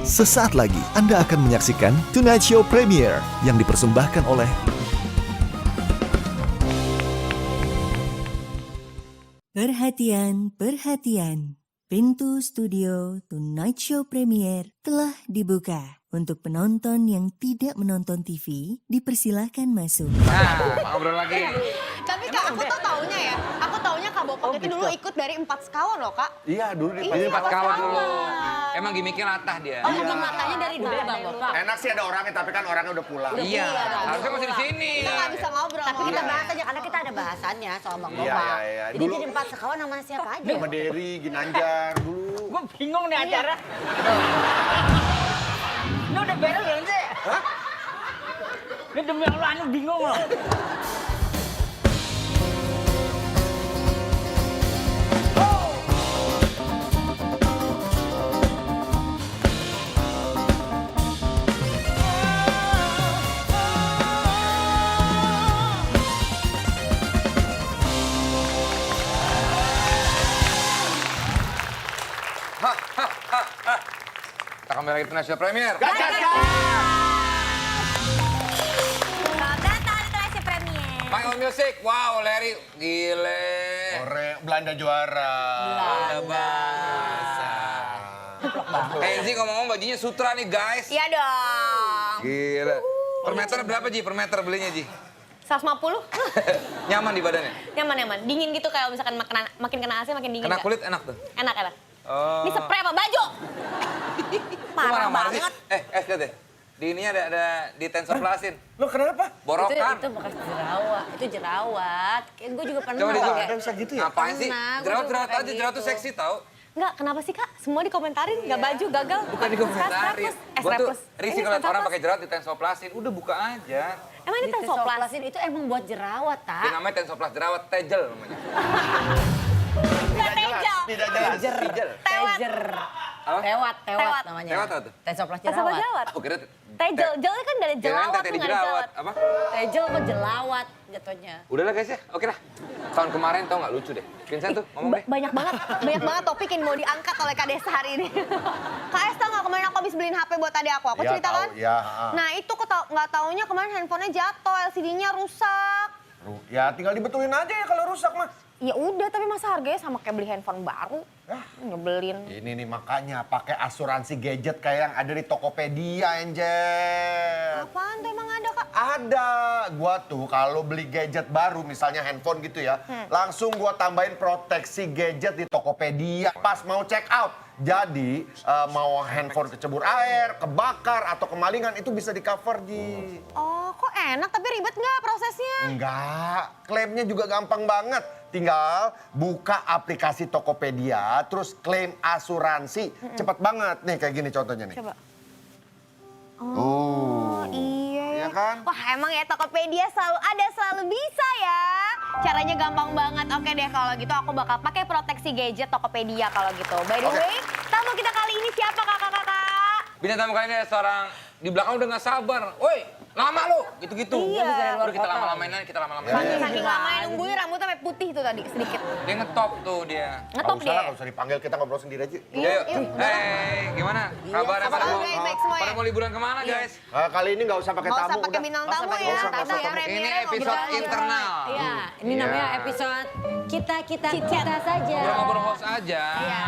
Sesaat lagi Anda akan menyaksikan Tonight Show Premiere yang dipersembahkan oleh Perhatian, perhatian. Pintu studio Tonight Show Premiere telah dibuka. Untuk penonton yang tidak menonton TV, dipersilahkan masuk. Nah, ngobrol lagi. Tapi Kak, aku tuh taunya ya. Aku taunya Kak Bopong itu dulu ikut dari 4 sekawan loh, Kak. Iya, dulu di Jadi empat kawan dulu. Sekawan. Emang gimmicknya latah dia. Oh, emang matanya dari dulu Bang Bapak. Enak sih ada orangnya, tapi kan orangnya udah pulang. Iya, harusnya masih di sini. Kita nggak bisa ngobrol. Tapi kita bahas aja karena kita ada bahasannya soal Bang Iya, Boba. iya, iya. Jadi Dulu- jadi 4 sekawan sama siapa aja? Sama Derry, Ginanjar, dulu. Gue bingung nih acara. Ini udah beres belum sih? Hah? Ini demi Allah, anu bingung loh. Kita kembali lagi International Premiere. Selamat datang di Televisi Premier. Michael Music, wow, Larry, gile. Ore, Belanda juara. Enzi ngomong-ngomong bajunya sutra nih guys. Iya dong. Gila. Per meter berapa Ji? Per meter belinya Ji? 150? Nyaman di badannya? Nyaman. Dingin gitu kayak misalkan makin kena AC makin dingin. Kena Kak. kulit enak tuh. Enak. Oh. Ini spray apa baju? Parah Marah-marah sih. banget. Lihat deh. Di ininya ada di tensoplasin. Lo kenapa? Borokan. Itu bekas jerawat. Itu jerawat. Kayak gue juga pernah. Coba dicoba. pakai. Ada bisa gitu ya? Ngapain sih? Pernah, gua Jerawat-jerawat juga aja, kayak jerawat tuh gitu. seksi tau. Enggak, kenapa sih Kak? Semua dikomentarin, nggak baju, gagal. Bukan dikomentarin. Gue tuh risih kalau liat orang pakai pakai. jerawat di tensoplasin. Udah buka aja. Emang ini tensoplasin? Tensoplasin itu emang buat jerawat, Ini tak? namanya tensoplas jerawat, tejel namanya. Nggak tejel. Tidak jelas. Tejel. Tejer. Apa? Tewat namanya. Tewat apa tuh? Tensoplas Tensoplasin jerawat. jerawat. Oh, kira Tejel, jelnya kan dari Kirain jelawat, tete di nggak ada jerawat. jelawat. Apa? Tejel kok jelawat jatuhnya. Udahlah guys ya, oke lah. Tahun kemarin tau nggak lucu deh. Vincent tuh ngomong deh. Banyak banget topik yang mau diangkat oleh Kak Desa hari ini. Kak Es tau nggak kemarin aku habis beliin HP buat adik aku Iya, cerita kan? tahu, iya, Nah itu kok nggak taunya kemarin handphonenya jatuh, LCD-nya rusak. Ya tinggal dibetulin aja ya kalau rusak mah. Ya udah, tapi masa harganya sama kayak beli handphone baru? Nyebelin. Ini nih makanya pakai asuransi gadget kayak yang ada di Tokopedia, Angel. Apaan tuh emang ada Kak? Ada. Gua tuh kalau beli gadget baru, misalnya handphone gitu ya, langsung gua tambahin proteksi gadget di Tokopedia pas mau check out. Jadi mau handphone kecebur air, kebakar atau kemalingan itu bisa di cover Ji. Oh kok enak tapi ribet nggak prosesnya? Enggak, klaimnya juga gampang banget. Tinggal buka aplikasi Tokopedia, terus klaim asuransi. Cepet banget. Nih kayak gini contohnya nih. Coba. Oh, Iya Iya kan? Wah emang ya Tokopedia selalu ada, selalu bisa ya. Caranya gampang banget. Oke deh kalau gitu aku bakal pakai proteksi gadget Tokopedia kalau gitu. By the Oke. way, tamu kita kali ini siapa kakak-kakak? Bintang tamu kali ini ada seorang di belakang udah nggak sabar. Woi, lama lu, gitu-gitu. Iya. Udah kita lama-lamain aja, kita lama-lamain aja. Saking lamanya nungguin rambutnya sampai putih tuh tadi sedikit. Dia ngetop tuh dia. Ngetop deh. Nggak usah dipanggil, kita ngobrol sendiri aja. Iya, Yuk, yuk. hey, gimana? Kabarnya pada mau, baik semua ya. pada mau liburan kemana guys? Kali ini nggak usah pakai Nggak tamu. usah pakai udah. bintang Nggak tamu usah, ya. nggak usah, nggak Tante usah. ya Ini Premier episode internal. Iya, ini Iya. namanya episode kita saja. Ngobrol host aja. Iya.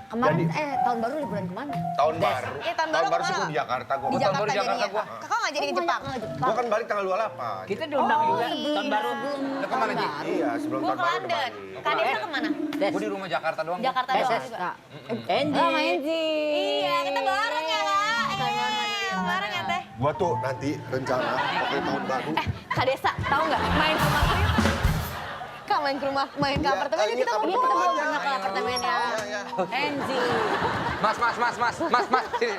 Kemarin tahun baru liburan kemana? Tahun baru. Iya, tahun baru sih kemana? gua di Jakarta gua. Di tahun Jakarta baru di Jakarta jadinya. gua. Kakak nggak jadi ke Jepang? Gua kan balik tanggal 28. Kita diundang juga tahun baru. Lu kemana Ji? Iya, sebelum Gue tahun ke baru udah London. balik. Kak Desa kemana? Gue di rumah Jakarta doang. Jakarta doang juga. Endi. Oh, Endi. Iya, kita bareng ya Kak. Bareng ya Teh. Gua tuh nanti rencana pakai tahun baru. Kak Desa, tahu nggak main ke rumah aku yuk. Kak main ke rumah, main ke Iya, apartemen yuk iya, kita kamu ngobrol. aja. Pernah ke apartemen ya. Iya. Endi. Mas, sini.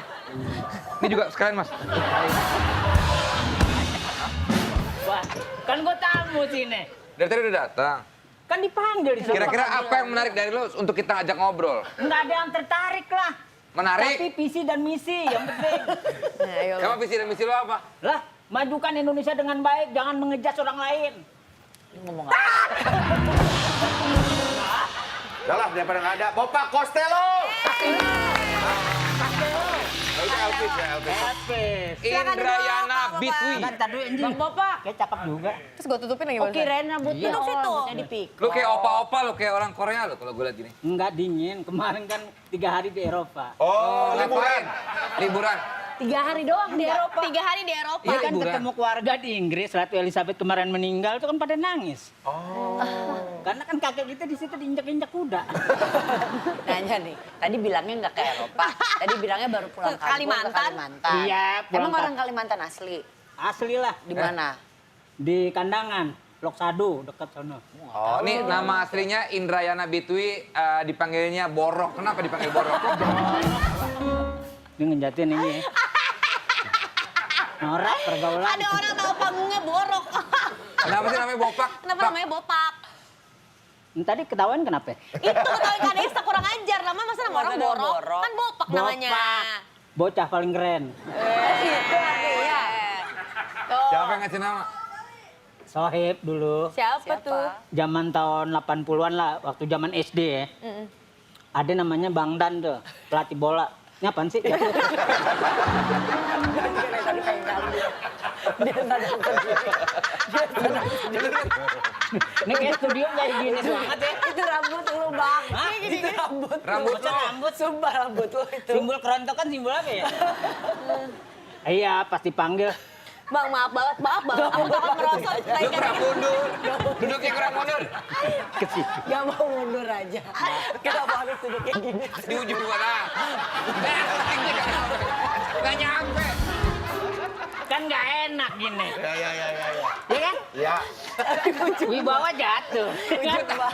Ini juga sekalian mas. Wah, kan gue tamu sini. Dari tadi udah datang. Kan dipanggil di sini. Kira-kira apa yang menarik dari lo untuk kita ajak ngobrol? Nggak ada yang tertarik lah. Tapi Menarik? visi dan misi yang penting. Nah, ayo. Emang visi dan misi lo apa? Lah, majukan Indonesia dengan baik, jangan mengejas orang lain. Ngomong apa? Udah lah, daripada nggak ada. Bopak Costello! Lo Elvis. Indrayana Bapak. Bitwi. Kan tadi anjing. Bang Bopak. Kayak cakep juga. Terus gue tutupin lagi. Oke, Ren rambutnya. Iya. Duduk situ. Oh, Rambutnya dipik. Lu kayak opa-opa lu, kayak orang Korea lu kalau gue liat gini. Enggak dingin. Kemarin kan 3 hari di Eropa. Oh, Ngapain? Liburan. 3 hari doang di Eropa. 3 hari di Eropa. Iya kan liburan. ketemu keluarga di Inggris, Ratu Elizabeth kemarin meninggal itu kan pada nangis. Oh. Karena kan kakek kita di situ diinjak-injak kuda. Nanya nih, tadi bilangnya nggak ke Eropa. Tadi bilangnya baru pulang Ke kampung Kalimantan. ke Kalimantan. Iya, pulang Emang orang Kalimantan asli? Asli lah. Di mana? Di Kandangan, Lok Sado, dekat sana. Oh, ini nama aslinya Indrayana Bitwi, dipanggilnya Borok. Kenapa dipanggil Borok? Ini ngejatin ini. Norak pergaulan. Ada orang tahu panggungnya Borok. Kenapa sih namanya Bopak? Kenapa namanya Bopak? Tadi ketahuan kenapa? Itu ketahuan Kak Desa kurang ajar. Namanya masa nama orang Masa nama Borok? Borok? Kan Bopak namanya. Bopak. Bocah paling keren. Itu artinya. Tuh. Siapa yang ngasih nama? Sohib dulu. Siapa tuh? Zaman tahun 80-an lah, waktu zaman SD ya. Ada namanya Bang Dan tuh, pelatih bola. Ini apaan sih? Ini kayak studio kayak gini banget ya. Itu rambut lu, Bang. Hah? Itu rambut. Rambut lo. Rambut, sumpah rambut lu itu. Simbol kerontokan simbol apa ya? Iya, pasti panggil. Bang, maaf banget. Aku takut merosot. Lu kurang mundur. Duduknya kurang mundur. Gak mau mundur aja. Kenapa harus duduk kayak gini? Di ujung mana? Nggak nyampe. Kan nggak enak gini. Ya. Iya kan? Ya. Wibawa jatuh.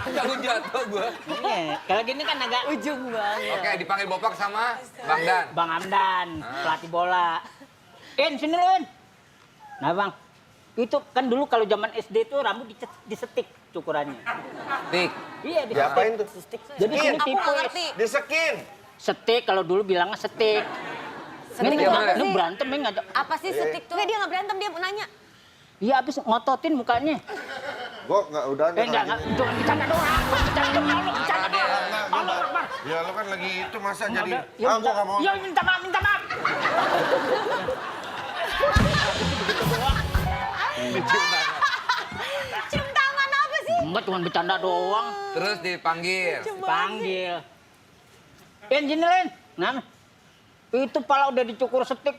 Takut jatuh gua. Iya, kalau gini kan agak Ujung banget. Oke, dipanggil Bopak sama Bang Dan. Bang Amdan, pelatih bola. Sini Lin. Nah Bang, itu kan dulu kalau zaman SD tuh rambut disetik cukurannya. Tik. Iya, Diapain tuh? Jadi Skin. sini Aku nggak tipis. ngerti. Disekin. Setik kalau dulu bilangnya setik. Setik Ini itu apa lu sih? berantem ya ngajak. Apa sih setik tuh? Nggak, dia nggak berantem, dia nanya. Iya abis ngototin mukanya. Gue nggak udah. Enggak, jangan bercanda doang. Bercanda doang, lu bercanda doang. Allah Akbar. Ya lo kan lagi itu masa jadi. Ya, Ah, gue nggak mau. Ya minta maaf, minta maaf. Cium tangan apa sih? Enggak cuma bercanda doang. Terus dipanggil. Panggil. Sini Lin. Nah, itu pala udah dicukur setik.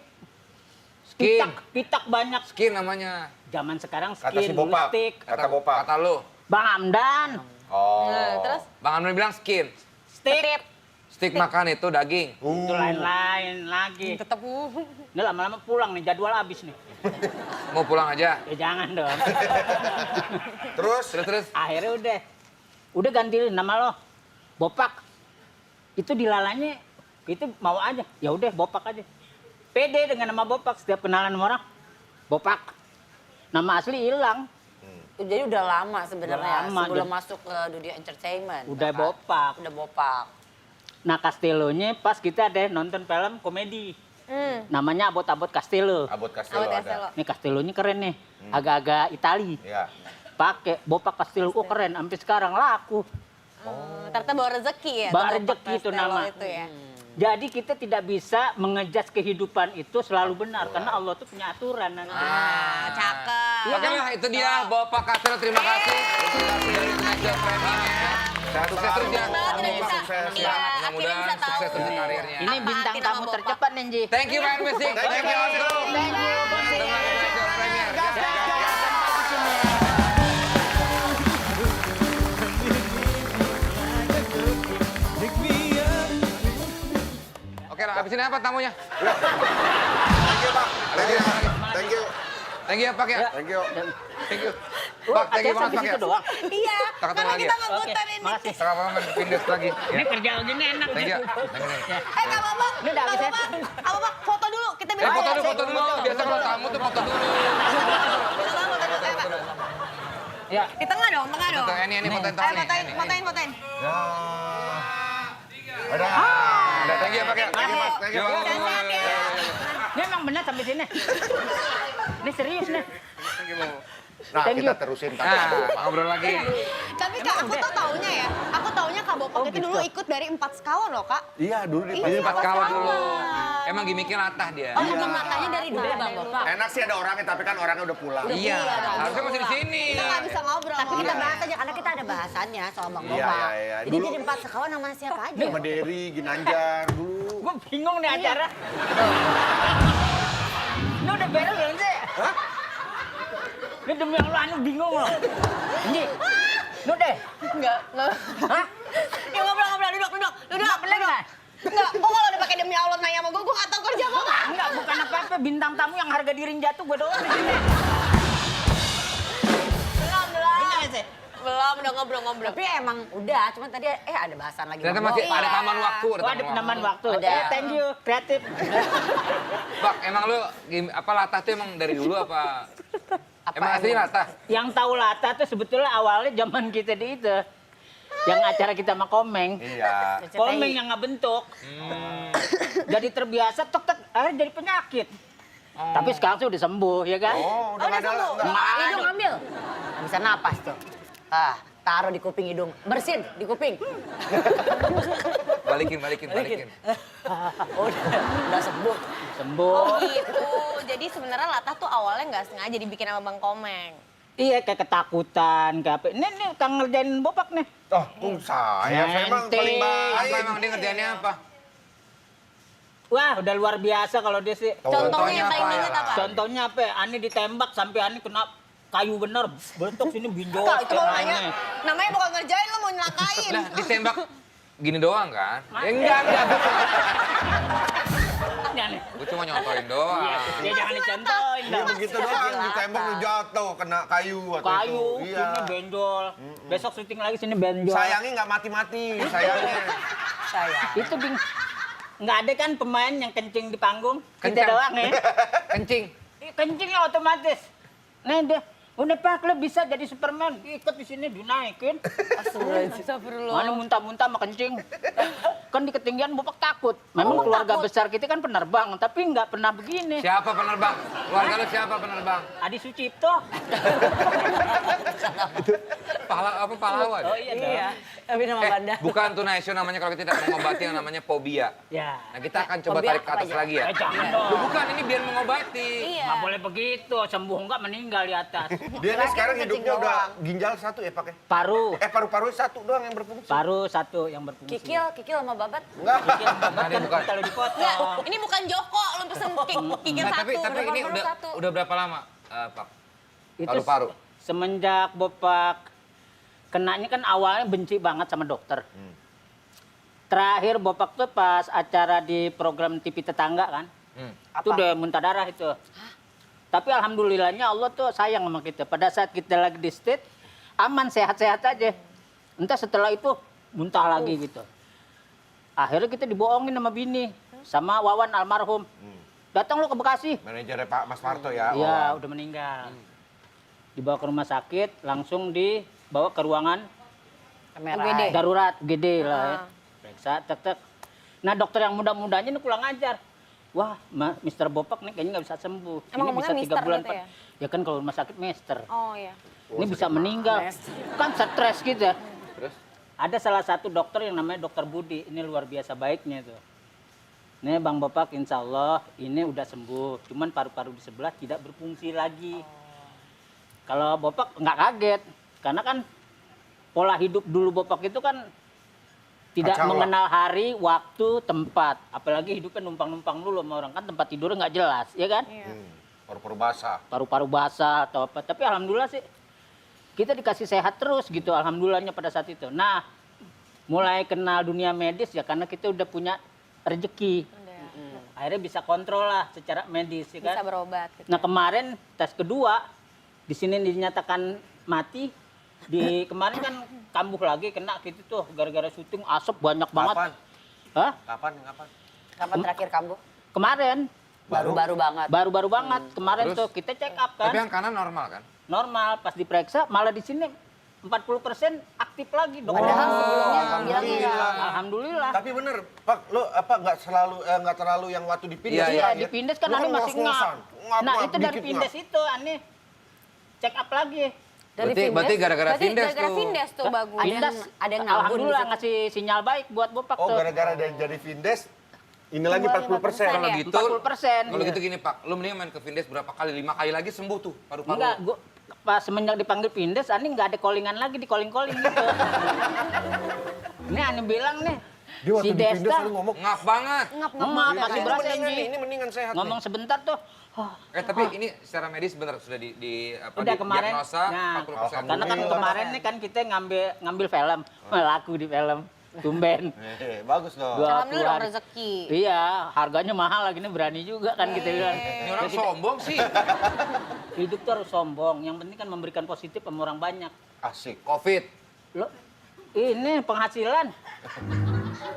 Skin. Pitak banyak. Skin namanya. Zaman sekarang Kata si skin, dulu Bopak. stick. Kata Bopak. Kata lu. Bang Amdan, Oh. Nah, terus? Bang Amri bilang skin. stick. Stick makan itu daging. Itu lain-lain lagi. Tetep. Ini lama-lama pulang nih, jadwal habis nih. Mau pulang aja. Ya jangan dong. Terus. Akhirnya udah ganti nama lo, Bopak. Itu dilalanya, itu mau aja. Ya udah Bopak aja. Pede dengan nama Bopak, setiap kenalan sama orang, Bopak. Nama asli hilang. Jadi udah lama sebenarnya Udah lama, sebelum jadi- masuk ke dunia entertainment. Udah kan? Bopak. Udah Bopak. Nah Castello-nya pas kita ada nonton film komedi. Namanya Abot-Abot Castello. Abot Castello ada. Ini Castello-nya keren nih, agak-agak Itali. Ya. Pakai Bopak Castello, oh keren, sampai sekarang laku. Ternyata bawa rezeki ya. Bawa tuh rezeki Bopak itu Castello nama. Itu ya. Jadi kita tidak bisa mengejas kehidupan itu selalu benar, karena Allah tuh punya aturan. Ah, cakep. Oke lah, itu dia Bopak Kastel. Terima kasih. Dari National Premier. Sukses terus ya. Banget tidak bisa. Sukses. Iya, akhirnya Mudah-mudahan bisa tahu. sukses terus di karirnya. Ini Apa bintang arti nama tamu Bopak? tercepat Nenji. Thank you Ryan Music. Thank you, Astro. Thank you, Bosi. Teman National Premier. Oke lah, abis ini apa tamunya? Thank you, Pak. Thank you. Thank you. Thank you ya Pak ya. Thank you. Thank you. Oh, Pak, thank you aja banget sampai Pak ya. situ doang. Iya, Kita ketemu karena lagi kita ya. nggak Oke, putar ini. makasih. Sekarang apa pindah lagi. Ini Ya. kerja gini enak. Thank you. Kak Bambang, Ini udah habis ya? Kak Bambang, foto dulu. Kita bilang Foto dulu. Biasa kalau tamu tuh foto dulu. Ya, Di tengah dong, tengah dong. Foto ini foto yang Ayo nih. fotoin, Ini. fotoin. Ya. Ada. Udah, thank you ya Pak ya. Thank you, Pak. Thank you. Sehat-sehat ya. ini emang benar sampai sini. Ini serius nih. Nah, Thank kita you. terusin. Nah, ngobrol lagi. Tapi Kak, aku tuh taunya ya. Aku taunya Kak Bopak Bopak Oh, itu gitu. dulu ikut dari 4 sekawan loh, Kak. Iya, dulu di Ini empat kawan dulu. kawan. Emang gimmicknya latah dia. Oh, hukum matanya dari dulu Bang Bopak. Enak sih ada orangnya, tapi kan orangnya udah pulang. Iya, harusnya masih di sini. Kita nggak bisa ngobrol. Tapi sama kita orang. bahas aja karena kita ada bahasannya soal Bang Iya, Bopak. iya, iya. Jadi Dulu- jadi 4 sekawan sama siapa aja? Sama Derry, Ginanjar dulu. Gue bingung nih acara. Ini udah beres belum sih? Hah? Ini demi Allah, anu bingung loh. Ini, lu deh. Enggak. Hah? Ya ngobrol, duduk. Bener nggak? Enggak, kok kalau udah pakai demi Allah nanya sama gue nggak tahu kerja apa nggak? Enggak, bukan apa-apa. Bintang tamu yang harga diri jatuh gue doang di sini. Belum, udah ngobrol. Tapi emang udah, cuman tadi ada bahasan lagi. Ternyata Bang masih Bopak. ada taman waktu. Oh, ada penamaan waktu. Ada. Thank you, kreatif. Bak, emang lu apa latah tuh emang dari dulu apa? Emang aslinya latah? Yang tahu Lata tuh sebetulnya awalnya zaman kita di itu. Yang acara kita sama Komeng. Iya. Komeng yang ngebentuk. Jadi terbiasa, tek, akhirnya jadi penyakit. Tapi sekarang sih udah sembuh, ya kan? Oh, udah udah nggak ada. sembuh. nggak- Hidung ambil. Nggak bisa napas tuh. Taruh di kuping hidung. Bersin di kuping. Balikin. Udah sembuh. Sembuh. Oh gitu. Jadi sebenarnya Latah tuh awalnya nggak sengaja dibikin sama Bang Komeng. Iya, kayak ketakutan, kayak apa. Nih, Kang ngerjain Bopak nih. Oh, saya emang Ente. paling Apa baik. emang dia ngerjainnya apa? Wah, udah luar biasa kalau dia sih. Contohnya yang paling apa inget ya? apa? Contohnya apa ya? Ani ditembak sampai Ani kena kayu bener. Bentuk sini binjol. Kak, itu mau setengahnya. nanya, namanya bukan ngerjain, lo mau nyelakain. Nah, ditembak gini doang kan? Ya enggak. Ya, nih. Gue cuma nyontoin doang. Iya, dia jangan dicontohin Dia dong. begitu doang, ditembak lu jatuh, kena kayu waktu Kayu, itu. Iya. sini benjol. Besok syuting lagi sini benjol. Sayangnya nggak mati-mati, sayangnya. Itu nggak ada kan pemain yang kencing di panggung? Kita Kencang. doang ya. Kencing. Kencingnya otomatis. Nah dia, udah Pak, lo bisa jadi Superman. Ikut di sini dinaikin. Mana muntah-muntah sama kencing. Kan di ketinggian Bopak takut. Memang keluarga besar kita kan penerbang, tapi nggak pernah begini. Siapa penerbang? Keluarga lu siapa penerbang? Adi Sucipto. Pahlawan? Oh iya dong. Tapi nama bandar. Bukan Tonight Show namanya kalau kita tidak mengobati yang namanya fobia. Ya. Nah kita akan coba Fobia tarik ke apa atas aja? lagi ya. Jangan Loh, dong. bukan, ini biar mengobati. Iya. Nggak boleh begitu, sembuh nggak meninggal di atas. Dia ini sekarang kencing hidupnya udah doang. ginjal satu ya pakai. Paru, Paru-paru satu doang yang berfungsi. paru satu yang berfungsi. Kikil sama babat. Enggak. Nah, dia bukan. Kalau Enggak, dipotong. ini bukan Joko, lo pesen gigit Nah, satu. tapi ini Baru udah satu. berapa lama, Pak? Itu Paru-paru. semenjak Bopak kenanya kan awalnya benci banget sama dokter. Terakhir Bopak tuh pas acara di program TV tetangga kan. Itu udah muntah darah itu. Tapi alhamdulillahnya Allah tuh sayang sama kita. Pada saat kita lagi di state, aman, sehat-sehat aja. Entah setelah itu muntah lagi gitu. Akhirnya kita dibohongin sama bini. Sama Wawan almarhum. Datang lu ke Bekasi. Manajernya Pak Mas Marto ya. Iya, udah meninggal. Dibawa ke rumah sakit, langsung dibawa ke ruangan Merah. darurat, gede lah ya. Periksa, tek. Nah dokter yang muda-mudanya ini kurang ajar. Wah, Mr. Bopak nih kayaknya nggak bisa sembuh. Emang Ini bisa ngomongnya 3 Mister bulan. gitu ya? Ya kan kalau rumah sakit Mister. Oh iya. Ini bisa meninggal. Kan stres gitu ya. Terus? Ada salah satu dokter yang namanya Dokter Budi. Ini luar biasa baiknya tuh. Nih Bang Bopak insya Allah ini udah sembuh. Cuman paru-paru di sebelah tidak berfungsi lagi. Kalau Bopak nggak kaget. Karena kan pola hidup dulu Bopak itu kan tidak Kacau lah. mengenal hari, waktu, tempat. Apalagi hidupnya numpang-numpang dulu sama orang. Kan tempat tidurnya nggak jelas, ya kan? Paru-paru basah. Paru-paru basah atau apa. Tapi alhamdulillah sih kita dikasih sehat terus gitu. Alhamdulillahnya pada saat itu. Nah mulai kenal dunia medis ya karena kita udah punya rezeki. Akhirnya bisa kontrol lah secara medis, ya kan? Bisa berobat. Gitu. Nah kemarin tes kedua di sini dinyatakan mati. Di kemarin kan kambuh lagi kena gitu tuh gara-gara syuting asap banyak banget. Kapan? Hah? Kapan? Kapan terakhir kambuh? Kemarin Baru-baru banget. baru-baru banget. Kemarin Terus? tuh kita check up kan. Tapi yang kanan normal kan? Normal pas diperiksa malah di sini 40% aktif lagi dokter. Padahal sebelumnya Alhamdulillah. bilangnya Alhamdulillah. Tapi bener, Pak, lo apa nggak terlalu yang waktu dipindah? Iya, Iya, di Pindes kan Lo Ani masih ngos-ngosan. ngap. Nah, itu dari dikit Pindes itu Ani check up lagi. Berarti gara-gara Vindes gara-gara tuh. Vindes tuh bagus. Ada yang nabung alhamdulillah di situ. ngasih sinyal baik buat Bopak Oh, tuh. gara-gara jadi Vindes, ini lagi Tumbuh 40%. 50%. Kalau Ya. gitu, 40%. kalau gitu gini Pak, lu mending main ke Vindes berapa kali? 5 kali lagi sembuh tuh paru-paru. Enggak, gua pas semenjak dipanggil Vindes, Ani nggak ada callingan lagi, di calling-calling gitu. Ini Ani bilang nih, Dia waktu si di Vindes Desta selalu ngomong, Ngap banget. ngap masih ini berasa mendingan nih, Ji. ini mendingan sehat Ngomong nih. sebentar tuh. Tapi ini secara medis bener sudah di apa, Udah di kemarin, diagnosa nah, 40%. karena kan Alhamdulillah. kemarin nih kan kita ngambil film, laku di film, tumben. Bagus dong. Dua Alhamdulillah dong puluhan. rezeki. Iya, harganya mahal lagi nih berani juga kan kita bilang. Ini orang sombong sih. Hidup tuh harus sombong, yang penting kan memberikan positif sama orang banyak. Asik. Covid, Lo, ini penghasilan,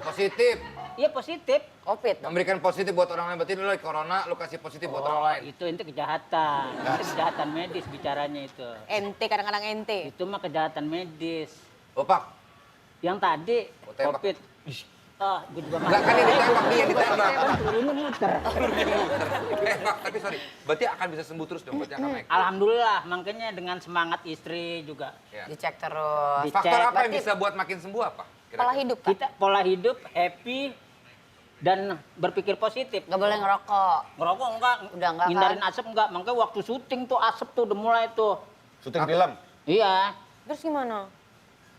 positif. iya positif. Covid. Memberikan positif buat orang lain. Berarti lu lagi corona, lu kasih positif buat orang lain. Itu kejahatan, itu kejahatan medis bicaranya itu. Ente kadang-kadang ente. Itu mah kejahatan medis. Pak, Yang tadi Oh, tembak. Covid. Ah, gue juga enggak kan yang ditembak dia yang ditembak. Turunnya muter. Pak, tapi sorry. Berarti akan bisa sembuh terus dong, berarti akan naik. Alhamdulillah, makanya dengan semangat istri juga. Ya. Dicek terus. Di- Faktor Dicek. apa yang bisa buat makin sembuh apa? Kira-kira? Pola hidup Kak. Kita pola hidup happy dan berpikir positif. Nggak boleh ngerokok. Ngerokok enggak, Udah enggak, hindarin kan? asap enggak. Makanya waktu syuting tuh asap tuh udah mulai tuh. Syuting film. Iya. Terus gimana?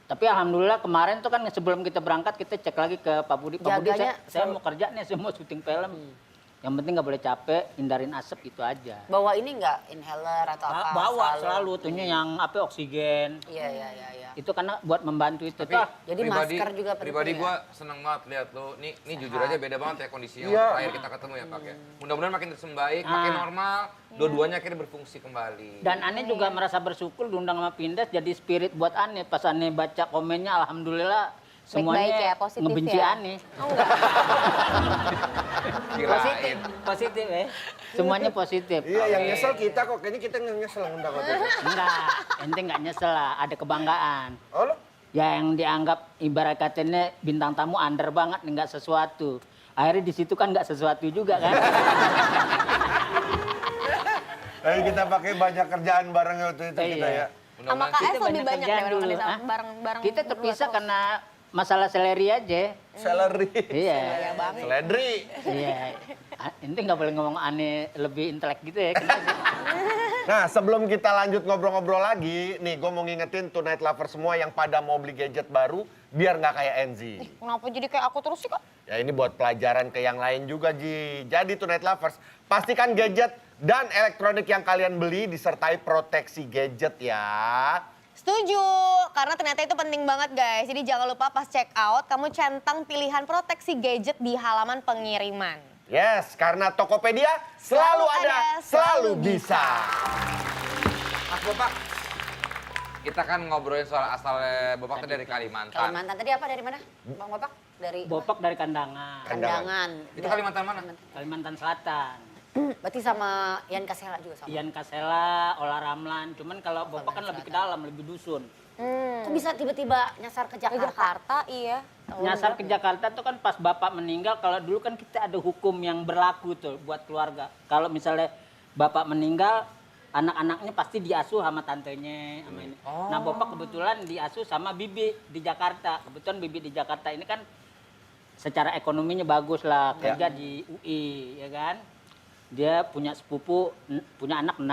Tapi alhamdulillah kemarin tuh kan sebelum kita berangkat kita cek lagi ke Pak Budi. Pak Budi Jaganya saya mau kerja nih, saya mau syuting film. Yang penting nggak boleh capek, hindarin asap itu aja. Bawa ini nggak inhaler atau apa? Bawa selalu tuhnya yang apa oksigen. Iya, iya, iya. Iya. Itu karena buat membantu itu. Tapi Tuh, Jadi masker juga penting pribadi ya? gue seneng banget lihat lo. Nih jujur aja beda banget ya kondisinya Iya. waktu terakhir kita ketemu ya Pak ya. Mudah-mudahan makin terus membaik, makin normal. Dua-duanya akhirnya berfungsi kembali. dan Ane juga merasa bersyukur diundang sama Pindes jadi spirit buat Ane. Pas Ane baca komennya alhamdulillah semuanya ya, positif ngebenci ya? Ane. Oh enggak. Positif, positif ya. Semuanya positif. Iya, yang nyesel kita kok. Kayaknya kita nggak nyesel ngundang waktu itu. Enggak, ente nggak nyesel lah, ada kebanggaan. Oh, lo? Ya yang dianggap ibarat katanya bintang tamu under banget, nggak sesuatu. Akhirnya di situ kan nggak sesuatu juga kan. Tapi kita pakai banyak kerjaan bareng waktu itu kita Iya. ya. Sama Mudah-mudahan KS Kita lebih banyak banyak kerjaan deh dulu, bareng ah. bareng. Kita berdua terpisah terus. karena masalah seleri aja. Salary. Iya. Seledri. Iya. Ente nggak boleh ngomong aneh lebih intelek gitu ya. Kenapa? Nah, sebelum kita lanjut ngobrol-ngobrol lagi, nih gue mau ngingetin Tonight Lover semua yang pada mau beli gadget baru, biar nggak kayak Enzi. Kenapa jadi kayak aku terus sih Kak? Ya ini buat pelajaran ke yang lain juga, Ji. Jadi Tonight Lovers, pastikan gadget dan elektronik yang kalian beli disertai proteksi gadget ya. Setuju, karena ternyata itu penting banget guys. Jadi jangan lupa pas check out, kamu centang pilihan proteksi gadget di halaman pengiriman. Yes, karena Tokopedia selalu ada, selalu bisa. Mas Bopak, kita kan ngobrolin soal asalnya Bopak tuh dari Kalimantan. Kalimantan tadi apa dari mana? Bang Bapak? Dari Bopak dari Kandangan, Kandangan. Itu Kalimantan mana? Kalimantan Selatan. Berarti sama Ian Kasela juga sama. Ian Kasela, Ola Ramlan. Cuman kalau Bopak kan lebih ke dalam, lebih dusun. Kok bisa tiba-tiba nyasar ke Ke Jakarta? Jakarta, iya. Nyasar ke Jakarta tuh kan pas bapak meninggal, kalau dulu kan kita ada hukum yang berlaku tuh buat keluarga. Kalau misalnya bapak meninggal, anak-anaknya pasti diasuh sama tantenya. Sama ini. Nah bapak kebetulan diasuh sama bibi di Jakarta. Kebetulan bibi di Jakarta ini kan secara ekonominya bagus lah, kerja di UI ya kan. Dia punya sepupu, punya anak 6.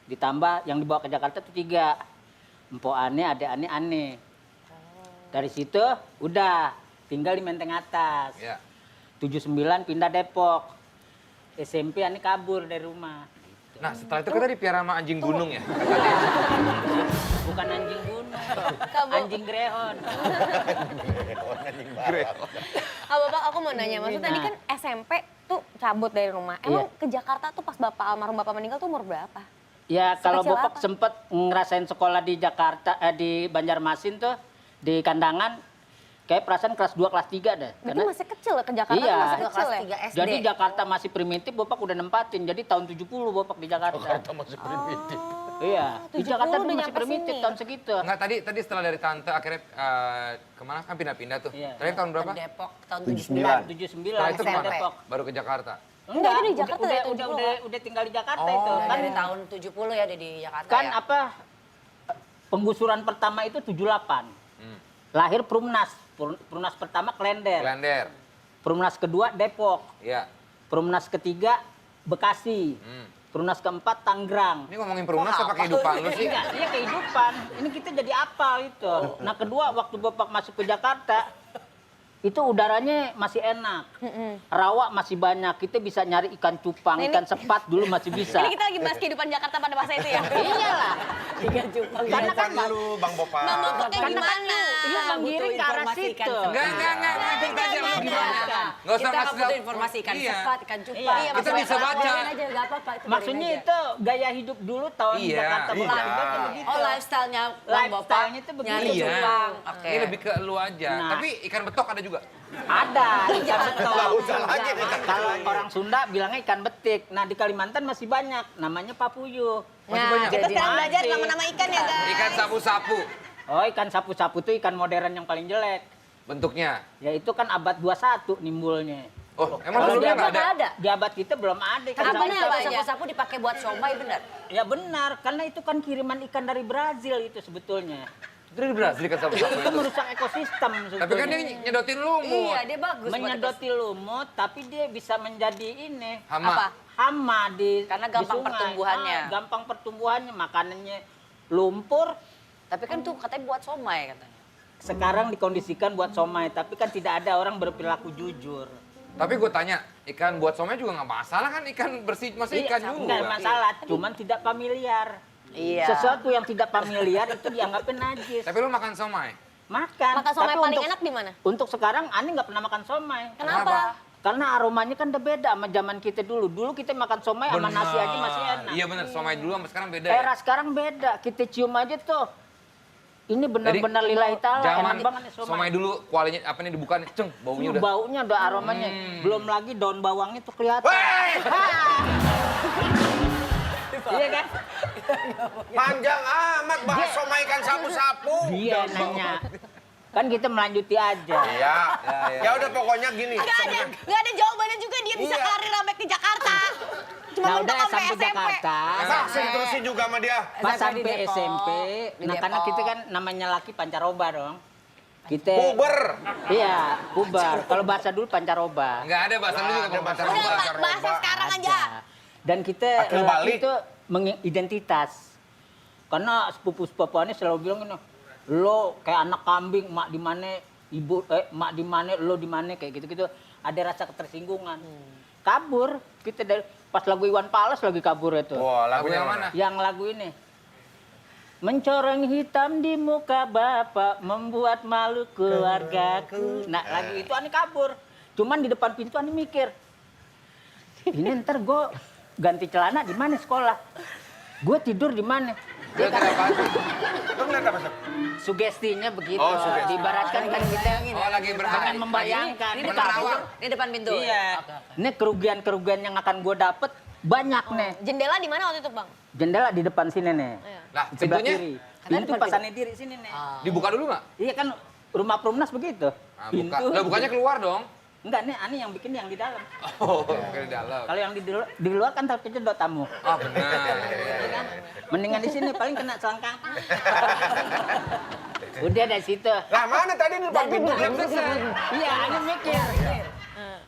Ditambah yang dibawa ke Jakarta tuh 3. Empok aneh, adek aneh. Dari situ udah tinggal di Menteng Atas. Ya. 79 pindah Depok. SMP aneh kabur dari rumah. Nah setelah itu kita dipiara sama anjing gunung ya? Bukan anjing gunung, anjing grehon. Ah Bapak aku mau nanya, maksud tadi kan SMP tuh cabut dari rumah. Emang ke Jakarta tuh pas almarhum Bapak meninggal tuh umur berapa? Ya kalau Sekecil Bapak apa? sempet ngerasain sekolah di Jakarta, di Banjarmasin tuh, di Kandangan, kayak perasaan kelas 2, kelas 3 deh. Berarti masih kecil ya, ke Jakarta Iya. tuh masih Kelas kecil ya? 3 SD. Jadi Jakarta masih primitif, Bapak udah nempatin. Jadi tahun 70 Bapak di Jakarta. Jakarta masih primitif. Iya, di 70 Jakarta dulu udah masih nyampe primitif sini. tahun segitu. Enggak, tadi setelah dari tante akhirnya kemana kan pindah-pindah tuh. Iya. Terakhir tahun berapa? Ke Depok tahun 79. 79. 79 Setelah itu SMP. kemana? Depok. Baru ke Jakarta. Enggak, itu di Jakarta udah, dari udah, 70. udah tinggal di Jakarta Oh. itu. Kan Kan dari tahun 70 ya dia di Jakarta kan ya. apa penggusuran pertama itu 78. Lahir Perumnas. Perumnas pertama Klender. Klender. Perumnas kedua Depok. Iya. Perumnas ketiga Bekasi. Perumnas keempat Tangerang. Ini ngomongin perumnas apa kehidupan lu sih? Iya kehidupan. Ini kita jadi apa itu. Nah kedua waktu Bapak masuk ke Jakarta, itu udaranya masih enak. Rawa masih banyak. Kita bisa nyari ikan cupang, Nah, ini- ikan sepat dulu masih bisa. Ini kita lagi bahas kehidupan Jakarta pada masa itu ya. Iyalah. Ikan cupang. Karena kan Bukan dulu Bang Bopak. Bang Bopaknya Karena kan gimana? Iya menggiring ke arah informasi ikan situ. sepat. Enggak, cerita aja lu gimana. Nggak usah Kita kasih butuh tahu. informasi ikan Iya. sepat, ikan cupang. Iya, kita bisa baca. Biarin aja, nggak apa-apa. itu Maksudnya biarin aja. itu gaya hidup dulu tahun Iya, Jakarta iya. Belanda itu begitu. Oh lifestyle-nya Bang Bopak. Lifestyle-nya itu begitu. Nyari Iya. cupang. Oke. Ini lebih ke lu aja. Nah. Tapi ikan betok ada juga. Ada ikan betok. Nggak usah lagi nih. Kalau orang Sunda bilangnya ikan betik. Nah di Kalimantan masih banyak. Namanya papuyuh. Masih banyak. Kita Jadi sekarang belajar masih. nama-nama ikan ya guys. Ikan sapu-sapu. Oh ikan sapu-sapu itu ikan modern yang paling jelek. Bentuknya. Ya itu kan abad 21 nimbulnya. Oh, emang Kalau sebelumnya di nggak abad, ada? di abad kita belum ada. ikan Kenapa sapu-sapu. nih sapu-sapu dipakai buat somai bener? Ya benar, karena itu kan kiriman ikan dari Brazil itu sebetulnya. Itu di Brazil ikan sapu-sapu Itu itu. merusak ekosistem sebetulnya. Tapi kan dia nyedotin lumut. Iya, dia bagus. buat menyedoti lumut, tapi dia bisa menjadi ini Hama. Apa? hama di Karena di gampang sungai. pertumbuhannya. Gampang pertumbuhannya, makanannya lumpur. Tapi kan tuh katanya buat somai katanya. Sekarang dikondisikan buat somai, tapi kan tidak ada orang berperilaku jujur. Tapi gue tanya, ikan buat somai juga nggak masalah kan? Ikan bersih, masih ikan juga. Enggak masalah, cuman tidak familiar. Iya. Sesuatu yang tidak familiar itu dianggapnya najis. Tapi lu makan somai? Makan. Makan somai Tapi paling untuk- enak di mana? Untuk sekarang Ani nggak pernah makan somai. Kenapa? Karena aromanya kan udah beda sama zaman kita dulu. Dulu kita makan somai sama nasi aja masih enak. Iya bener, somai dulu sampai sekarang beda ya? Era sekarang beda. Kita cium aja tuh. Ini benar-benar lillahi ta'ala. Zaman Enak banget nih somai. somai dulu kualinya apa nih dibuka nih, ceng, baunya udah. Baunya udah aromanya. Belum lagi daun bawangnya tuh kelihatan. Wey! Iya kan? Panjang amat bahas somai ikan sapu-sapu. Dia nanya. Kan kita melanjuti aja. Iya. Ya udah pokoknya gini. Nggak ada jawabannya juga dia bisa Iya. karir sampai ke Jakarta. Cuma Nah mentok udah sampai sampai SMP. Jakarta. Vaksin terusin juga sama dia. Pas SMP di sampai Depok. SMP. Di Nah karena Depok. kita kan namanya laki pancaroba dong. Kita Puber. Iya, pubar. Kalau bahasa dulu pancaroba. Nggak ada bahasa lu juga Ada mau bahasa pacaran. Udah Roba. bahasa sekarang aja. Dan kita Akil laki balik. itu mengidentitas. Karena sepupu-sepupuannya selalu bilang gini, lo kayak anak kambing, mak di mana, ibu, mak di mana, lo di mana, kayak gitu-gitu. Ada rasa ketersinggungan. Kabur, kita dari pas lagu Iwan Fals lagi kabur itu. Wah, Lagu lagunya yang mana? mana? Yang lagu ini. Mencoreng hitam di muka bapak, membuat malu keluargaku. Nah, lagu itu Ani kabur. Cuman di depan pintu Ani mikir, ini ntar gue ganti celana di mana sekolah? Gue tidur di mana? Dia kira apa? Lu ngeliat apa, Sob? Sugestinya begitu. Oh, sugesti. Diibaratkan kan kita Oh lagi akan berharap. membayangkan. Ini Bener depan pintu. awal. Ini depan pintu. Iya. Ini kerugian-kerugian yang akan gue dapet banyak nih. Jendela di mana waktu itu, Bang? Jendela di depan sini nih. Lah, Sebelah pintunya kiri. Karena Pintu depan pas pintu. Ani diri sini nih. dibuka dulu nggak? Iya kan rumah Perumnas begitu. Nah, buka. Lah bukannya keluar dong. Enggak nih, Ani yang bikin yang di dalam. Oh, ke dalam. Kalau yang di luar kan takut kejedot tamu. Oh benar. Mendingan di sini paling kena selangkang. Udah dari situ. Lah mana tadi di depan pintu? Belum selesai. Iya, Ani mikir.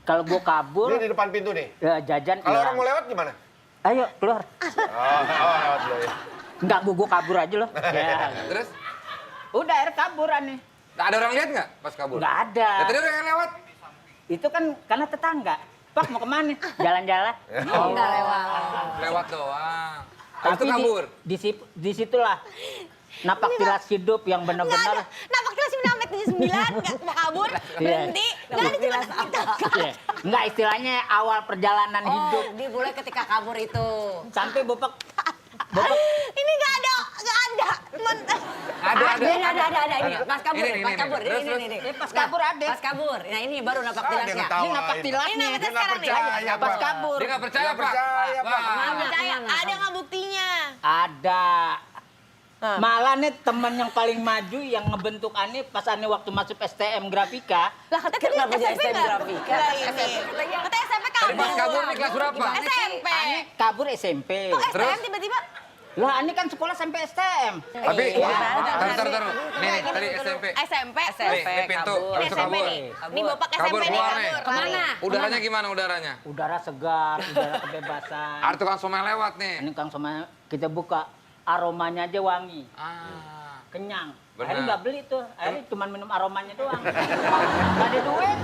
Kalau gua kabur, Ini di depan pintu nih. ya jajan Kalau orang hilang. mau lewat gimana? Ayo keluar. Oh, lewat dulu ya. Enggak, gua kabur aja loh. Ya. Terus? Udah akhirnya kabur Ani. Nah, ada orang lihat nggak pas kabur? Nggak ada. Ya, tadi orang yang lewat. Itu kan karena tetangga. Pak mau kemana? Jalan-jalan. Oh, nggak lewat. Lewat doang. Habis Tapi itu kabur. disitulah napak tilas hidup yang Nggak ada. benar-benar. Napak tilas sampai 79, nggak mau kabur, berhenti. Nggak ada cuma Iya. Enggak, istilahnya awal perjalanan hidup. Oh, dimulai ketika kabur itu. Sampai Bapak Ini nggak ada, nggak ada. Ada. Ada ini. Pas kabur, Ini, pas kabur. terus, terus. Ini. pas kabur ada. Pas kabur. Nah ini baru napak Ah, dia tilasnya. ngetawain. Ini napak tilasnya. Ini napak Dia tilas nggak sekarang nih. percaya, Pas Pak. kabur. Dia nggak percaya, Nggak Pak. percaya, Pak. Wah. Nggak percaya, Nggak. ada nggak buktinya? Ada. Malah nih teman yang paling maju yang ngebentuk Ani pas Ani waktu masuk STM Grafika. Lah katanya tadi Kenapa jadi SMP STM nggak? Grafika? Lah ini. Katanya SMP Tadi pas kabur kabur. nih kelas berapa? SMP. Ani kabur SMP. Kok Terus? STM tiba-tiba? Lah, ini kan sekolah sampai STM. Tapi, Iya. taruh. Nih, tadi SMP. SMP. Nih pintu, Ini habis itu SMP kabur. nih. Ini Bapak Kabur, SMP nih keluar kabur. nih. Kemana? Udaranya gimana udaranya? Udara segar, udara kebebasan. Ada tukang somai lewat nih. Ini Kang sama kita buka, aromanya aja wangi, Ah, kenyang. Benar. Akhirnya nggak beli tuh, akhirnya cuma minum aromanya doang. Nggak ada duit.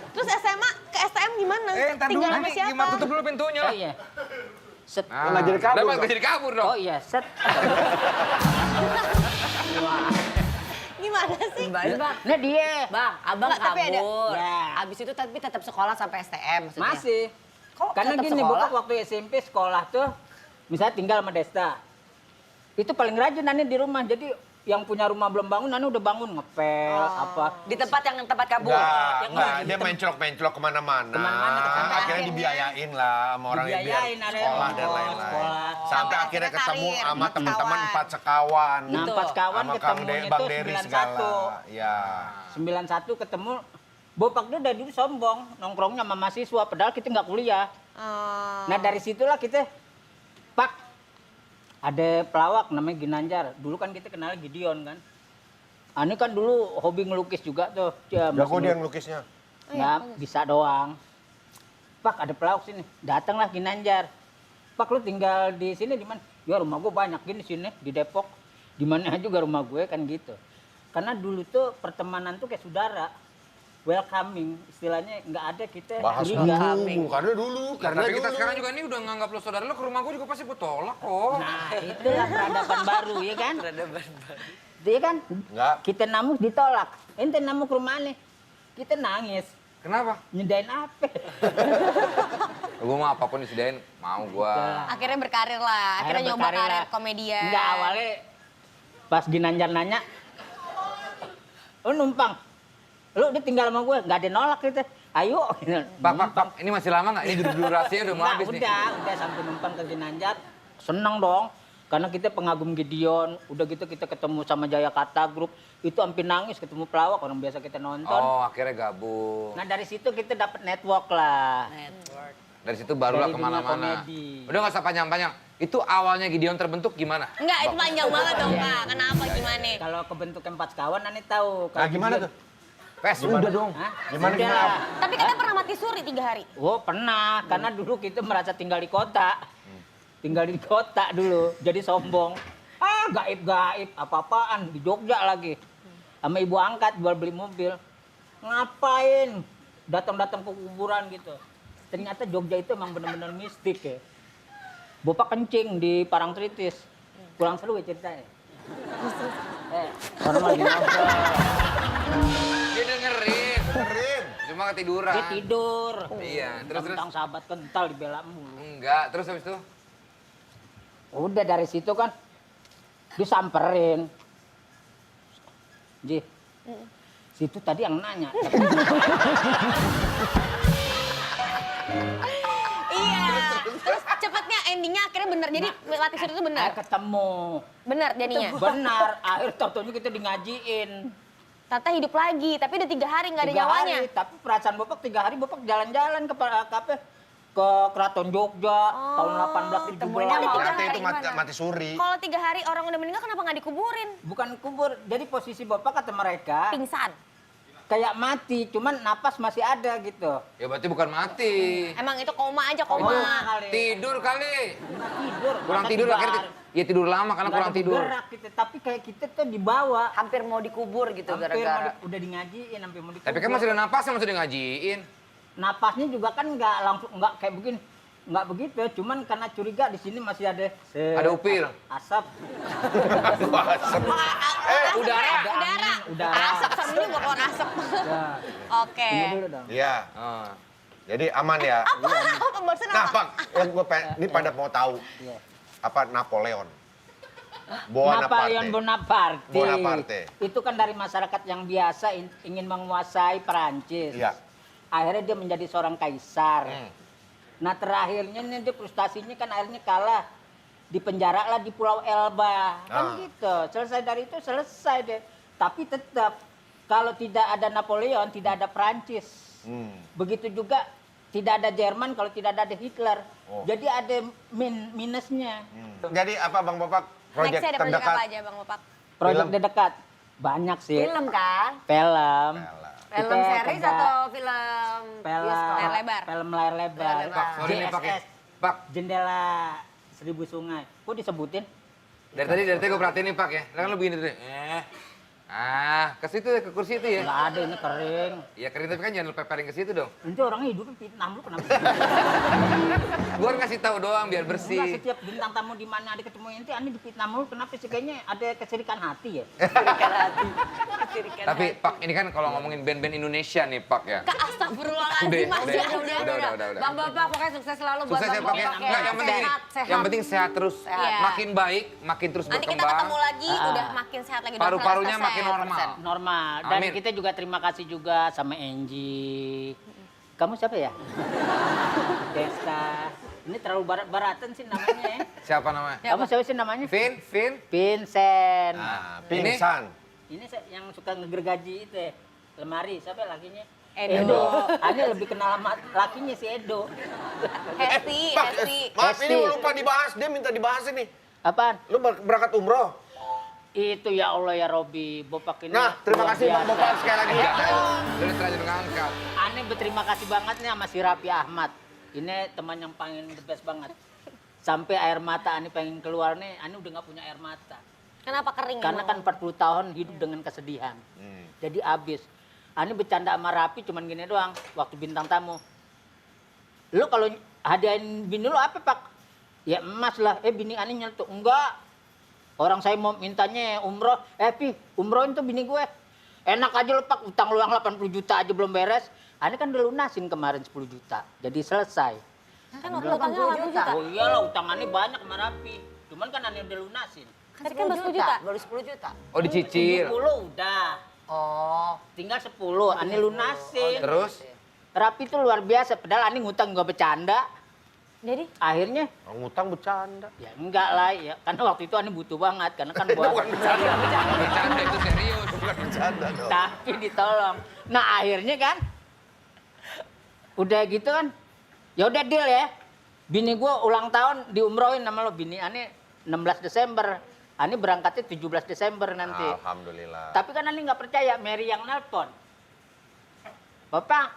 Terus SMA ke STM gimana? ntar dulu Tinggal sama nih, siapa? gimana tutup dulu pintunya Oh lah. iya. Set. Nggak jadi kabur. Nggak jadi kabur dong. Oh iya, set. Gimana sih? Bang. Nah dia. Bang, abang Enggak, tapi ada- kabur. Ya. Abis itu tapi tetap sekolah sampai STM maksudnya. Masih. Kok Karena tetap gini, sekolah? Bapak waktu SMP sekolah tuh, misalnya tinggal sama Desta. Itu paling rajin Nani di rumah. Jadi yang punya rumah belum bangun, Nani udah bangun ngepel, apa. Di tempat yang tempat kabur. Enggak, Yang dia menclok-menclok kemana-mana. Kemana-mana, ke sana. Akhirnya dibiayain lah sama orang yang biar Dibiayain, ada yang sekolah dan ngekos, lain-lain. sekolah. Sampai Sampai akhirnya akhirnya ketemu karir, sama empat teman-teman sekawan. 4 sekawan. Nah, Gitu. pas kawan Sama Kang ketemunya Bang tuh Dery 91. segala. Ya. 91 ketemu, Bopak dia dari dulu sombong, nongkrongnya sama mahasiswa, padahal kita nggak kuliah. Oh. Nah dari situlah kita, Pak, ada pelawak namanya Ginanjar. Dulu kan kita kenal Gideon kan. Ini kan dulu hobi ngelukis juga tuh. Ya, Jago dia ngelukisnya. nggak bisa doang. Pak ada pelawak sini, datanglah Ginanjar. Pak lu tinggal di sini di mana? Ya rumah gue banyak gini sini di Depok. Di mana juga rumah gue kan gitu. Karena dulu tuh pertemanan tuh kayak saudara. Welcoming, istilahnya nggak ada kita Bahas curiga. dulu, karena dulu, karena Tapi kita dulu. sekarang juga ini udah nganggap lo saudara lo, ke rumah gue juga pasti gue tolak kok. Nah, itulah peradaban baru, ya kan? Iya kan? Enggak. Kita namus ditolak. Ente namu ke rumah nih. Kita nangis. Kenapa? Nyedain apa? Gue mah apapun disediain, mau gue. Akhirnya berkarir lah. Akhirnya nyoba berkarir karir lah. komedian. Enggak, awalnya pas Ginanjar nanya, lu numpang? Lu udah tinggal sama gue? Nggak ada nolak kita. Ayo. Pak, ini masih lama nggak? Ini durasinya udah mau Nggak, habis nih. udah sampai numpang ke Ginanjar. Seneng dong. Karena kita pengagum Gideon, udah gitu kita ketemu sama Jayakarta Group, itu hampir nangis ketemu pelawak, orang biasa kita nonton. Oh, akhirnya gabung. Nah dari situ kita dapat network lah. Dari situ barulah Dari dunia kemana-mana. komedi. Udah nggak usah panjang-panjang. Itu awalnya Gideon terbentuk gimana? Enggak, itu panjang banget dong, Pak. Kenapa, gimana? Kalau kebentukan 4 sekawan, Nani tahu. Nah, gimana tuh? Pes, udah dong. Hah? Gimana, Udah gimana? lah. Tapi katanya pernah mati suri 3 hari. Oh pernah, karena dulu kita merasa tinggal di kota. Tinggal di kota dulu, jadi sombong. Ah gaib-gaib, apa-apaan, di Jogja lagi. Sama ibu angkat jual beli mobil. Ngapain datang-datang ke kuburan gitu. Ternyata Jogja itu emang benar-benar mistik ya. Bopak kencing di Parangtritis. Kurang seru ya ceritanya. Orang lagi ngobrol. Dia dengerin. Dengerin. Cuma ketiduran. Dia tidur. Iya, terus. Tentang sahabat kental dibela mulu. Enggak, terus habis itu? Udah dari situ kan disamperin. Ji, situ tadi yang nanya. Iya. Terus cepetnya endingnya akhirnya bener. Jadi mati suri itu bener. Akhir ketemu. Bener jadinya. Benar, akhir taunya kita di ngajiin. Tata hidup lagi, tapi udah 3 hari nggak ada 3 nyawanya. hari, tapi perasaan Bapak 3 hari Bapak jalan-jalan ke Keraton Jogja tahun 1817. temunya di tiga Berarti itu hari gimana? mati suri. Kalau 3 hari orang udah meninggal kenapa nggak dikuburin? Bukan kubur, jadi posisi Bapak kata mereka Pingsan. kayak mati, cuman napas masih ada gitu. Ya berarti bukan mati. Emang itu koma aja, koma. kali. Tidur kali. Nggak tidur. Kurang Masa tidur 3 akhirnya. hari. Ya tidur lama karena Nggak kurang ada tidur. bergerak gitu. Tapi kayak kita tuh dibawa. Hampir mau dikubur gitu Hampir gara-gara. udah di ngajiin, sampai mau dikubur. Tapi kan masih ada napasnya, masih ada ngajiin. Napasnya juga kan nggak langsung, nggak kayak begini. Nggak begitu, cuman karena curiga di sini masih ada Ada upil. asap. Udara. Ada Udara. angin, udara. Asap serem juga keluar asap. Ya, Oke. tunggu dulu dong. Iya. Oh. Jadi aman ya. Apa barusan Nah, apa? Pak, yang gue ini pada mau tahu Iya. apa Napoleon. Napoleon Bonaparte. Bonaparte. Itu kan dari masyarakat yang biasa ingin menguasai Perancis. Iya. Akhirnya dia menjadi seorang kaisar. Hmm. Nah terakhirnya nih dia frustasinya kan akhirnya kalah. Dipenjara lah di Pulau Elba. Kan Ah. gitu. Selesai dari itu selesai deh. Tapi tetap kalau tidak ada Napoleon tidak ada Perancis. Hmm. Begitu juga tidak ada Jerman kalau tidak ada Hitler. Jadi ada minusnya. Jadi apa Bang Bopak? Proyek Nextnya ada proyek terdekat. apa aja Bang Bopak? Proyek Film. terdekat banyak sih. Film kan? Film. Film Kita series kerja- atau film bioskop? Layar lebar. Film layar lebar. Layar lebar. Pak, sorry nih Pak ya. JSS, Pak, Jendela Seribu Sungai. Kok disebutin? dari tadi gue perhatiin nih Pak ya. Kan lu begini tuh. Ke situ ya, ke kursi itu ya. Nggak ada, ini kering. Ya kering tapi kan jangan lu peperin ke situ dong. Nanti orangnya hidupnya Vietnam lu kenapa? Gua kan kasih tahu doang biar Enggak, bersih. setiap bintang tamu di mana ada ketemu ente, ane di Vietnam lu kenapa sih? Kayaknya ada kesirikan hati ya? Tapi Pak, ini kan kalau ngomongin band-band Indonesia nih Pak ya. Kak, astagfirullahaladzim, Udah, masih udah. ada. Bang Bopak pokoknya sukses selalu buat Sukses ya Bang Pak ya. Bopak Enggak, yang penting ini. sehat. Yang penting sehat terus. Sehat. Makin baik, makin terus Nanti kita berkembang. ketemu lagi, udah makin sehat lagi. udah Paru-parunya 100%. makin normal. Normal. Dan Amin. kita juga terima kasih juga sama Angie. Kamu siapa ya? Desta. Ini terlalu barat-baratan sih namanya ya. Siapa namanya? Kamu siapa sih namanya? Vin? Vincent. Nah, Pingsan. Ini yang suka ngegergaji itu ya. Lemari, siapa lakinya? Edo. Ane lebih kenal sama lakinya si Edo. Hesti, Pak, Hesti. maaf ini Hesti. lupa dibahas. Dia minta dibahas ini. Apaan? Lu berangkat umroh. Itu ya Allah ya Robi, Bopak ini. Nah, terima luar kasih Bang biasa. Bopak sekali lagi. Iya. Udah terlanjur ngangkat. Aneh berterima kasih banget nih sama si Raffi Ahmad. Ini teman yang paling the best banget. Sampai air mata Ani pengen keluar nih, Ani udah nggak punya air mata. Kenapa kering Karena emang? kan 40 tahun hidup dengan kesedihan. Jadi abis. Ani bercanda sama Raffi cuman gini doang, waktu bintang tamu. Lu kalau hadiahin bini lu apa Pak? Ya emas lah. Bini Ani nyeletuk. Enggak. Orang saya mau mintanya umroh. Pi, umrohin tuh bini gue. Enak aja lu Pak, utang lu yang 80 juta aja belum beres. Ani kan udah lunasin kemarin 10 juta. Jadi selesai. Kan utangnya 80 juta. Oh iyalah utangannya banyak sama Raffi. Cuman kan Ani udah lunasin. Tadi kan baru 10 juta. Baru 10 juta. Oh dicicil. 70 udah. Oh. Tinggal 10, Ani lunasin. Terus? Raffi tuh luar biasa, padahal Ani ngutang gua bercanda. Jadi? Akhirnya, Ngutang bercanda. ya enggak lah ya. Karena waktu itu Ani butuh banget, karena kan buat Bukan bercanda. Bercanda itu serius. Bukan bercanda dong. tapi ditolong. Nah akhirnya kan, udah gitu kan, ya udah deal ya. Bini gua ulang tahun diumrohin sama lo, bini Ani 16 Desember. Ani berangkatnya 17 Desember nanti. Alhamdulillah. Tapi kan Ani nggak percaya, Mary yang nelpon. Bapak,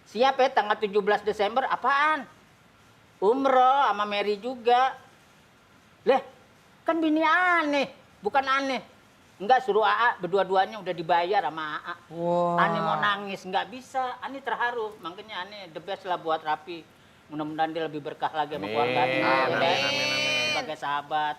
siap ya tanggal 17 Desember, apaan? Umroh sama Mary juga. Lah, kan bini aneh, bukan aneh. Enggak, suruh AA, berdua-duanya udah dibayar sama AA. Ani mau nangis, nggak bisa. Ani terharu, makanya Ani the best lah buat Raffi. Mudah-mudahan dia lebih berkah lagi sama keluarganya. Sebagai sahabat.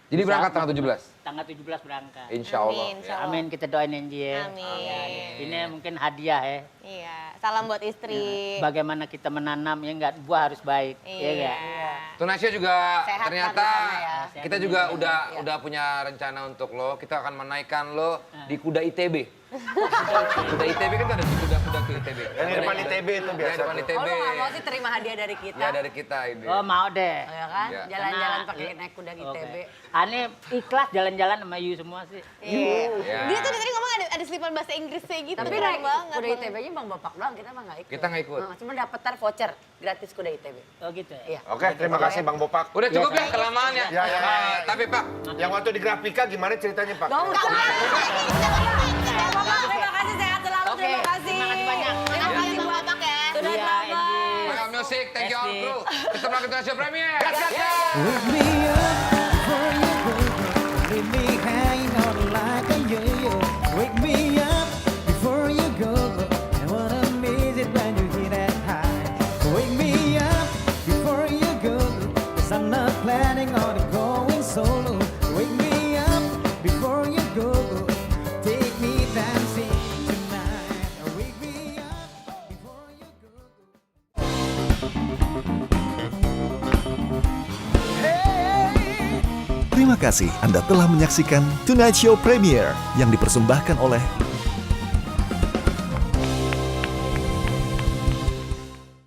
Jadi berangkat tanggal 17? Tanggal 17 berangkat. Insya Allah. Amin, insya Allah. Amin, kita doain Angie ya. Amin. Ini mungkin hadiah ya. Iya, salam buat istri. Bagaimana kita menanam ya enggak, buah harus baik. Iya enggak? Tunasya juga Sehat ternyata kan di sana ya. kita juga udah punya rencana untuk lo. Kita akan menaikkan lo di kuda ITB. Kuda ITB kan ada di kuda-kuda ke ITB. Yang di depan ITB itu Ya, biasa depan tuh. ITB. Oh, lu nggak mau sih terima hadiah dari kita? Ya dari kita ini. Oh mau deh. Oh, ya kan? Iya. Jalan-jalan Karena- pakai naik kuda ITB. Aneh ikhlas jalan-jalan sama you semua sih. Iya. Ya. Dia tuh tadi ngomong ada selipan bahasa Inggrisnya gitu. Tapi keren naik banget. kuda ITB-nya Bang Bopak doang, kita mah nggak ikut. Kita nggak ikut. Cuma dapat tar voucher gratis kuda ITB. Oh gitu ya? Iya. Oke, terima kasih Bang Bopak. Udah cukup ya kelamaan ya. Ya, ya, ya. Tapi Pak, Yang waktu di grafika gimana ceritanya Pak? Dong, Bapak, terima kasih sehat selalu, Oke, terima kasih. terima kasih banyak. terima kasih buat Bapak ya. Sudah Iya, selamat. Angie. Royal Music, thank you all Esti. crew. Ketemu lagi di Tunasya Premier. Wake me up before you go. Leave me hanging on like a yo-yo. Wake me up before you go. I wanna miss it when you hit that high. Wake me up before you go. 'Cause I'm not planning on going solo. Wake me up before you go. Take me dancing tonight. Wake me up before you go. Terima kasih Anda telah menyaksikan Tonight Show Premier yang dipersembahkan oleh